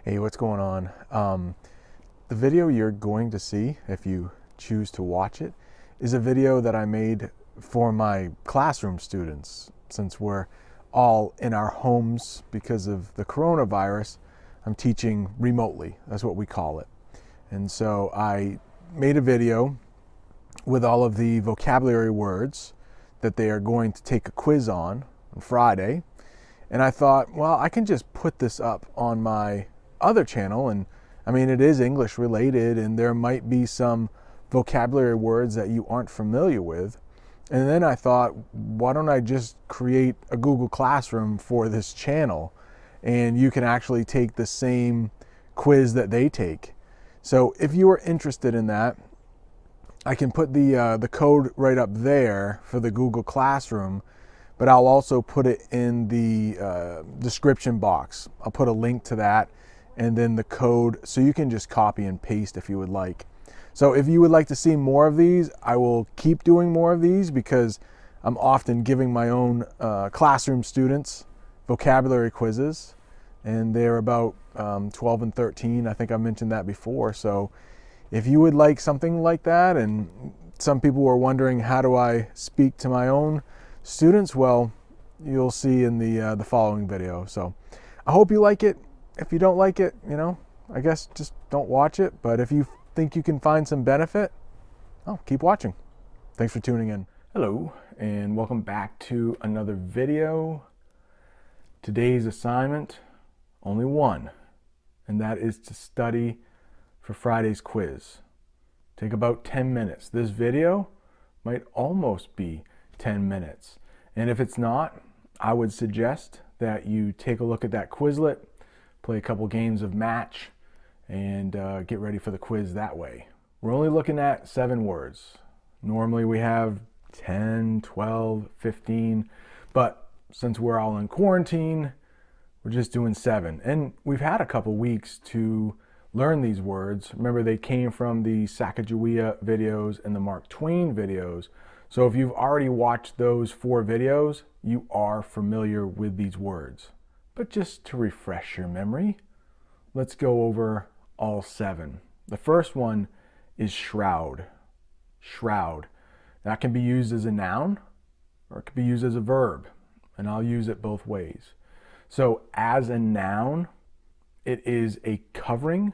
Hey, what's going on? The video you're going to see, if you choose to watch it, is a video that I made for my classroom students. Since we're all in our homes because of the coronavirus, I'm teaching remotely. That's what we call it. And so I made a video with all of the vocabulary words that they are going to take a quiz on Friday. And I thought, well, I can just put this up on my other channel, and I mean, it is English related, and there might be some vocabulary words that you aren't familiar with. And then I thought, why don't I just create a Google Classroom for this channel, and you can actually take the same quiz that they take. So if you are interested in that, I can put the code right up there for the Google Classroom, but I'll also put it in the description box. I'll put a link to that and then the code, so you can just copy and paste if you would like. So if you would like to see more of these, I will keep doing more of these because I'm often giving my own classroom students vocabulary quizzes, and they're about 12 and 13. I think I mentioned that before. So if you would like something like that, and some people were wondering, how do I speak to my own students? Well, you'll see in the following video. So I hope you like it. If you don't like it, I guess just don't watch it. But if you think you can find some benefit, keep watching. Thanks for tuning in. Hello, and welcome back to another video. Today's assignment, only one, and that is to study for Friday's quiz. Take about 10 minutes. This video might almost be 10 minutes. And if it's not, I would suggest that you take a look at that Quizlet, play a couple games of match, and get ready for the quiz that way. We're only looking at 7 words. Normally we have 10, 12, 15, but since we're all in quarantine, we're just doing 7. And we've had a couple weeks to learn these words. Remember, they came from the Sacagawea videos and the Mark Twain videos. So if you've already watched those 4 videos, you are familiar with these words. But just to refresh your memory, let's go over all 7. The first one is shroud. Shroud. That can be used as a noun or it can be used as a verb, and I'll use it both ways. So as a noun, it is a covering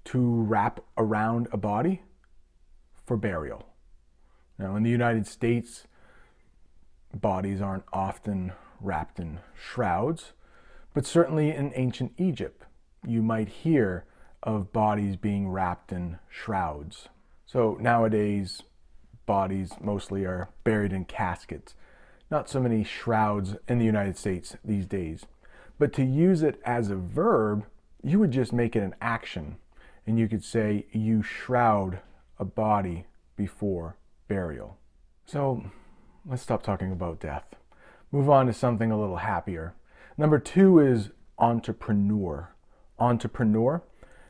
to wrap around a body for burial. Now in the United States, bodies aren't often wrapped in shrouds, but certainly in ancient Egypt, you might hear of bodies being wrapped in shrouds. So nowadays, bodies mostly are buried in caskets. Not so many shrouds in the United States these days. But to use it as a verb, you would just make it an action. And you could say, you shroud a body before burial. So let's stop talking about death. Move on to something a little happier. Number 2 is entrepreneur. Entrepreneur.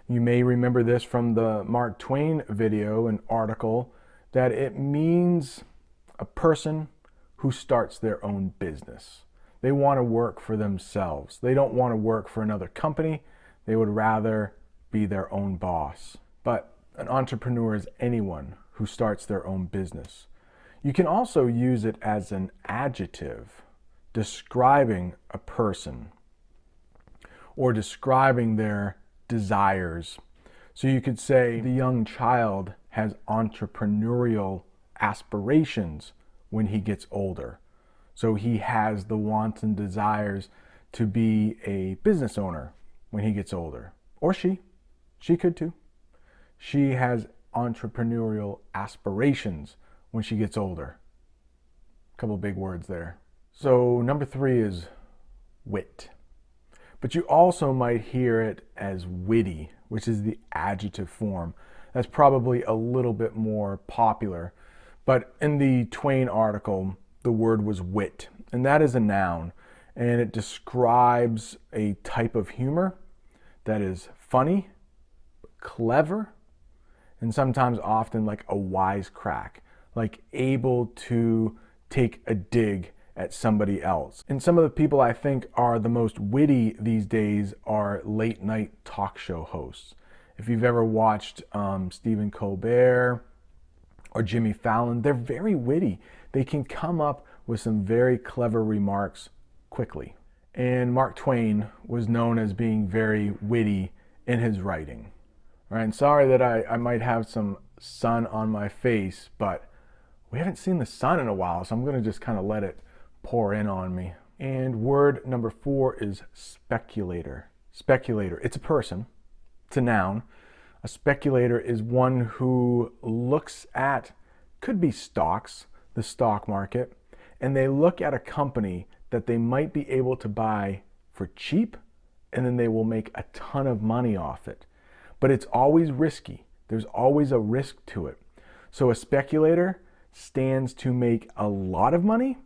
You may remember this from the Mark Twain video and article, that it means a person who starts their own business. They want to work for themselves. They don't want to work for another company. They would rather be their own boss. But an entrepreneur is anyone who starts their own business. You can also use it as an adjective describing a person or describing their desires. So you could say the young child has entrepreneurial aspirations when he gets older. So he has the wants and desires to be a business owner when he gets older. Or she could too. She has entrepreneurial aspirations when she gets older. A couple big words there. So number 3 is wit. But you also might hear it as witty, which is the adjective form. That's probably a little bit more popular. But in the Twain article, the word was wit, and that is a noun. And it describes a type of humor that is funny, clever, and sometimes often like a wisecrack, like able to take a dig at somebody else. And some of the people I think are the most witty these days are late night talk show hosts. If you've ever watched Stephen Colbert or Jimmy Fallon, they're very witty. They can come up with some very clever remarks quickly. And Mark Twain was known as being very witty in his writing. All right, and sorry that I might have some sun on my face, but we haven't seen the sun in a while, so I'm going to just kind of let it pour in on me. And word number 4 is speculator. Speculator, it's a person, it's a noun. A speculator is one who looks at, could be stocks, the stock market, and they look at a company that they might be able to buy for cheap, and then they will make a ton of money off it. But it's always risky. There's always a risk to it. So a speculator stands to make a lot of money,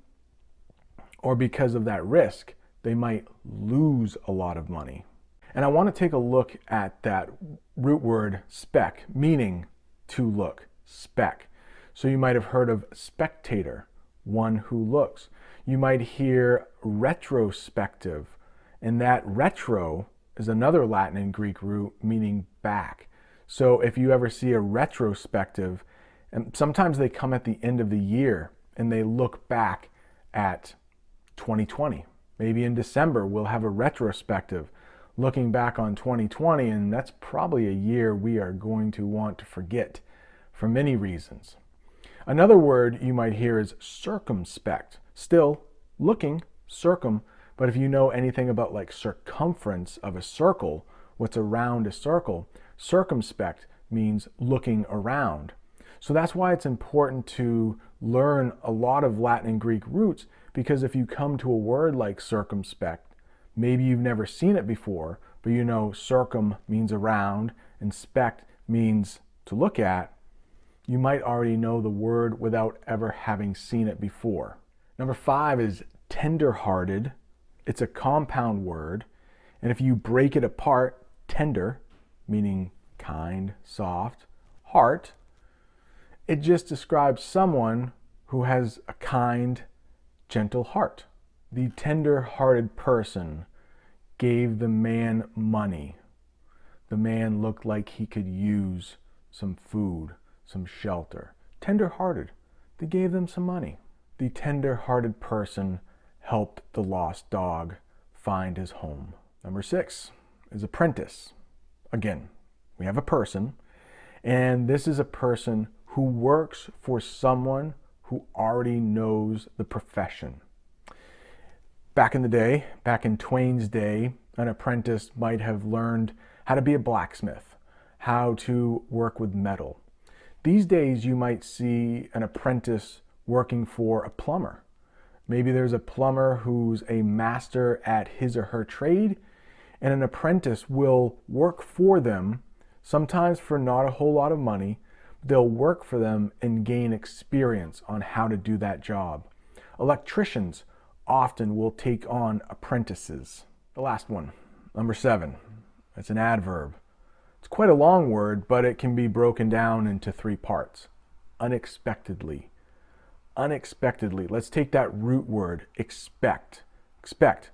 or because of that risk, they might lose a lot of money. And I want to take a look at that root word spec, meaning to look, spec. So you might have heard of spectator, one who looks. You might hear retrospective, and that retro is another Latin and Greek root meaning back. So if you ever see a retrospective, and sometimes they come at the end of the year and they look back at 2020. Maybe in December we'll have a retrospective looking back on 2020, and that's probably a year we are going to want to forget for many reasons. Another word you might hear is circumspect. Still looking, circum, but if you know anything about like circumference of a circle, what's around a circle, circumspect means looking around. So that's why it's important to learn a lot of Latin and Greek roots, because if you come to a word like circumspect, maybe you've never seen it before, but you know circum means around and spect means to look at, you might already know the word without ever having seen it before. Number 5 is tenderhearted. It's a compound word, and if you break it apart, tender, meaning kind, soft, heart, it just describes someone who has a kind, gentle heart. The tender-hearted person gave the man money. The man looked like he could use some food, some shelter. Tender-hearted. They gave them some money. The tender-hearted person helped the lost dog find his home. Number 6 is apprentice. Again, we have a person, and this is a person who works for someone who already knows the profession. Back in the day, back in Twain's day, an apprentice might have learned how to be a blacksmith, how to work with metal. These days, you might see an apprentice working for a plumber. Maybe there's a plumber who's a master at his or her trade, and an apprentice will work for them, sometimes for not a whole lot of money. They'll work for them and gain experience on how to do that job. Electricians often will take on apprentices. The last one, number 7, it's an adverb. It's quite a long word, but it can be broken down into 3 parts. Unexpectedly. Unexpectedly. Let's take that root word, expect. Expect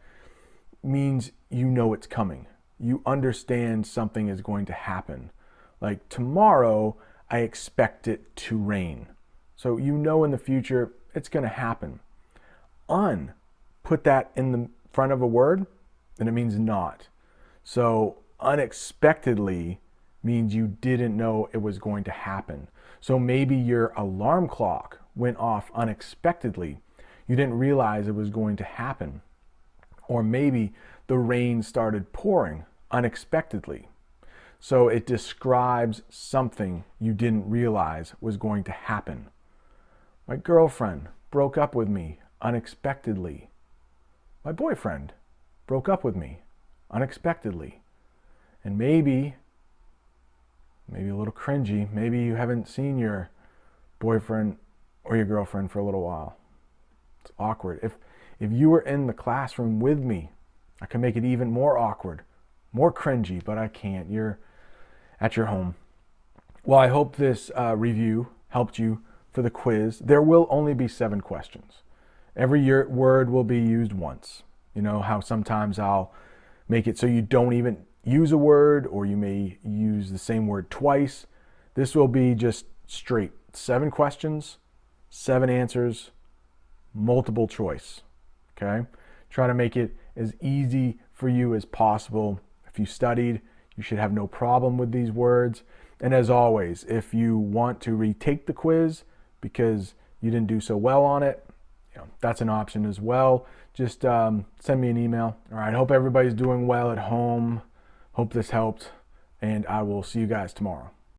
means you know it's coming. You understand something is going to happen. Like tomorrow, I expect it to rain. So you know in the future it's going to happen. Put that in the front of a word, then it means not. So unexpectedly means you didn't know it was going to happen. So maybe your alarm clock went off unexpectedly. You didn't realize it was going to happen. Or maybe the rain started pouring unexpectedly. So it describes something you didn't realize was going to happen. My girlfriend broke up with me unexpectedly. My boyfriend broke up with me unexpectedly. And maybe a little cringy, maybe you haven't seen your boyfriend or your girlfriend for a little while. It's awkward. If you were in the classroom with me, I can make it even more awkward, more cringy, but I can't. You're at your home. Well, I hope this review helped you for the quiz. There will only be 7 questions. Every word will be used once. You know how sometimes I'll make it so you don't even use a word, or you may use the same word twice. This will be just straight 7 questions, 7 answers, multiple choice. Okay? Try to make it as easy for you as possible. If you studied, you should have no problem with these words. And as always, if you want to retake the quiz because you didn't do so well on it, that's an option as well. Just send me an email. All right, hope everybody's doing well at home. Hope this helped, and I will see you guys tomorrow.